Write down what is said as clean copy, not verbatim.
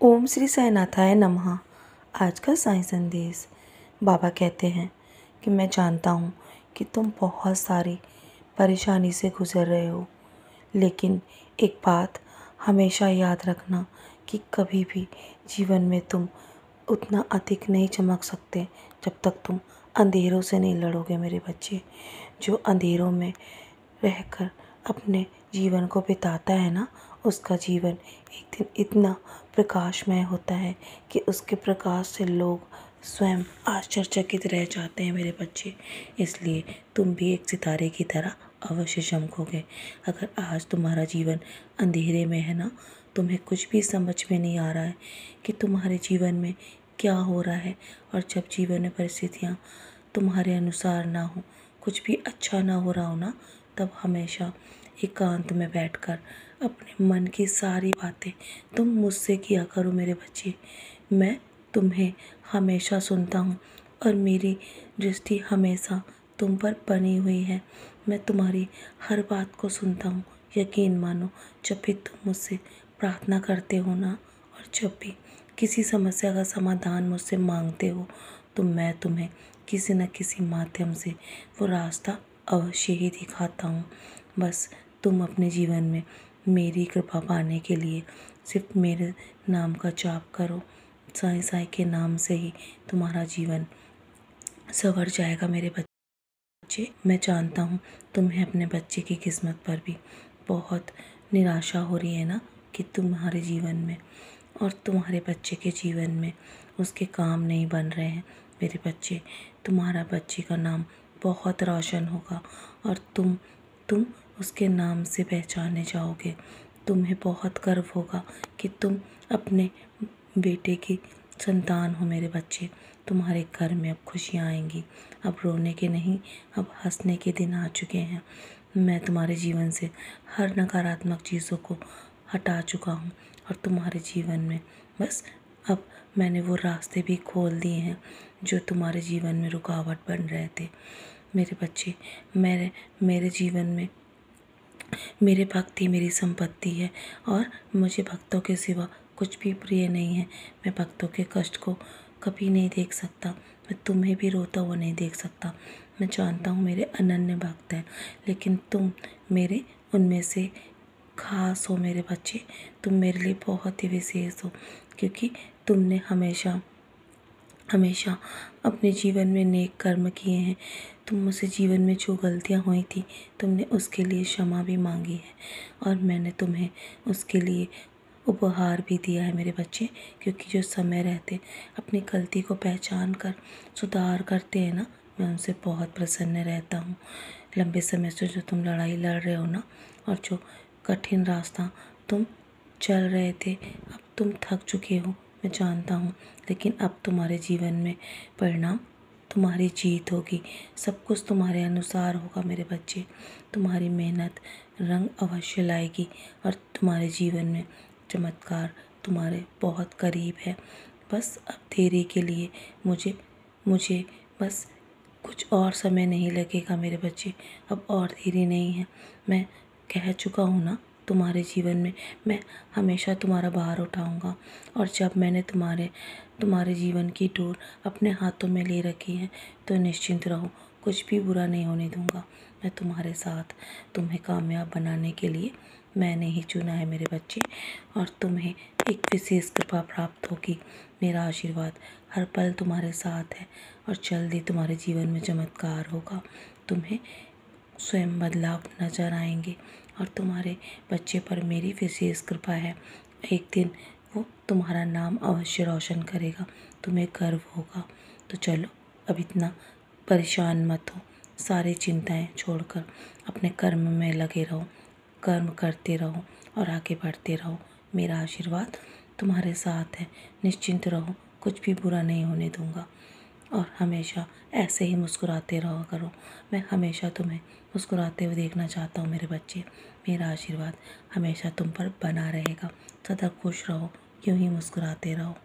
ओम श्री साईनाथाय नमः। आज का साईं संदेश। बाबा कहते हैं कि मैं जानता हूँ कि तुम बहुत सारी परेशानी से गुज़र रहे हो, लेकिन एक बात हमेशा याद रखना कि कभी भी जीवन में तुम उतना अधिक नहीं चमक सकते जब तक तुम अंधेरों से नहीं लड़ोगे। मेरे बच्चे, जो अंधेरों में रहकर अपने जीवन को बिताता है ना, उसका जीवन एक दिन इतना प्रकाशमय होता है कि उसके प्रकाश से लोग स्वयं आश्चर्यचकित रह जाते हैं। मेरे बच्चे, इसलिए तुम भी एक सितारे की तरह अवश्य चमकोगे। अगर आज तुम्हारा जीवन अंधेरे में है ना, तुम्हें कुछ भी समझ में नहीं आ रहा है कि तुम्हारे जीवन में क्या हो रहा है, और जब जीवन में परिस्थितियाँ तुम्हारे अनुसार ना हो, कुछ भी अच्छा ना हो रहा हो ना, तब हमेशा एकांत में बैठकर अपने मन की सारी बातें तुम मुझसे किया करो। मेरे बच्चे, मैं तुम्हें हमेशा सुनता हूँ और मेरी दृष्टि हमेशा तुम पर बनी हुई है। मैं तुम्हारी हर बात को सुनता हूँ। यकीन मानो, जब भी तुम मुझसे प्रार्थना करते हो ना, और जब भी किसी समस्या का समाधान मुझसे मांगते हो, तो मैं तुम्हें किसी न किसी माध्यम से वो रास्ता अवश्य ही दिखाता हूँ। बस तुम अपने जीवन में मेरी कृपा पाने के लिए सिर्फ मेरे नाम का जाप करो। साईं साईं के नाम से ही तुम्हारा जीवन संवर जाएगा। मेरे बच्चे, मैं जानता हूँ तुम्हें अपने बच्चे की किस्मत पर भी बहुत निराशा हो रही है ना, कि तुम्हारे जीवन में और तुम्हारे बच्चे के जीवन में उसके काम नहीं बन रहे हैं। मेरे बच्चे, तुम्हारा बच्चे का नाम बहुत रोशन होगा और तुम उसके नाम से पहचाने जाओगे। तुम्हें बहुत गर्व होगा कि तुम अपने बेटे की संतान हो। मेरे बच्चे, तुम्हारे घर में अब खुशियाँ आएंगी। अब रोने के नहीं, अब हंसने के दिन आ चुके हैं। मैं तुम्हारे जीवन से हर नकारात्मक चीज़ों को हटा चुका हूँ, और तुम्हारे जीवन में बस अब मैंने वो रास्ते भी खोल दिए हैं जो तुम्हारे जीवन में रुकावट बन रहे थे। मेरे बच्चे, मेरे जीवन में मेरे भक्त ही मेरी संपत्ति है, और मुझे भक्तों के सिवा कुछ भी प्रिय नहीं है। मैं भक्तों के कष्ट को कभी नहीं देख सकता। मैं तुम्हें भी रोता हुआ नहीं देख सकता। मैं जानता हूँ मेरे अनन्य भक्त हैं, लेकिन तुम मेरे उनमें से खास हो। मेरे बच्चे, तुम मेरे लिए बहुत ही विशेष हो, क्योंकि तुमने हमेशा अपने जीवन में नेक कर्म किए हैं। तुम मुझसे जीवन में जो गलतियाँ हुई थी, तुमने उसके लिए क्षमा भी मांगी है, और मैंने तुम्हें उसके लिए उपहार भी दिया है। मेरे बच्चे, क्योंकि जो समय रहते अपनी गलती को पहचान कर सुधार करते हैं ना, मैं उनसे बहुत प्रसन्न रहता हूँ। लंबे समय से जो तुम लड़ाई लड़ रहे हो ना, और जो कठिन रास्ता तुम चल रहे थे, अब तुम थक चुके हो, मैं जानता हूँ, लेकिन अब तुम्हारे जीवन में परिणाम तुम्हारी जीत होगी। सब कुछ तुम्हारे अनुसार होगा। मेरे बच्चे, तुम्हारी मेहनत रंग अवश्य लाएगी, और तुम्हारे जीवन में चमत्कार तुम्हारे बहुत करीब है। बस अब देरी के लिए मुझे बस कुछ और समय नहीं लगेगा। मेरे बच्चे, अब और देरी नहीं है। मैं कह चुका हूँ ना, तुम्हारे जीवन में मैं हमेशा तुम्हारा भार उठाऊंगा, और जब मैंने तुम्हारे जीवन की डोर अपने हाथों में ले रखी है, तो निश्चिंत रहो, कुछ भी बुरा नहीं होने दूंगा। मैं तुम्हारे साथ, तुम्हें कामयाब बनाने के लिए मैंने ही चुना है। मेरे बच्चे, और तुम्हें एक विशेष कृपा प्राप्त होगी। मेरा आशीर्वाद हर पल तुम्हारे साथ है, और जल्दी तुम्हारे जीवन में चमत्कार होगा। तुम्हें स्वयं बदलाव नजर आएंगे, और तुम्हारे बच्चे पर मेरी विशेष कृपा है। एक दिन वो तुम्हारा नाम अवश्य रोशन करेगा, तुम्हें गर्व होगा। तो चलो, अब इतना परेशान मत हो। सारी चिंताएं छोड़कर अपने कर्म में लगे रहो, कर्म करते रहो और आगे बढ़ते रहो। मेरा आशीर्वाद तुम्हारे साथ है। निश्चिंत रहो, कुछ भी बुरा नहीं होने दूंगा, और हमेशा ऐसे ही मुस्कुराते रहो करो। मैं हमेशा तुम्हें मुस्कुराते हुए देखना चाहता हूँ। मेरे बच्चे, मेरा आशीर्वाद हमेशा तुम पर बना रहेगा। सदा खुश रहो, यूं ही मुस्कुराते रहो।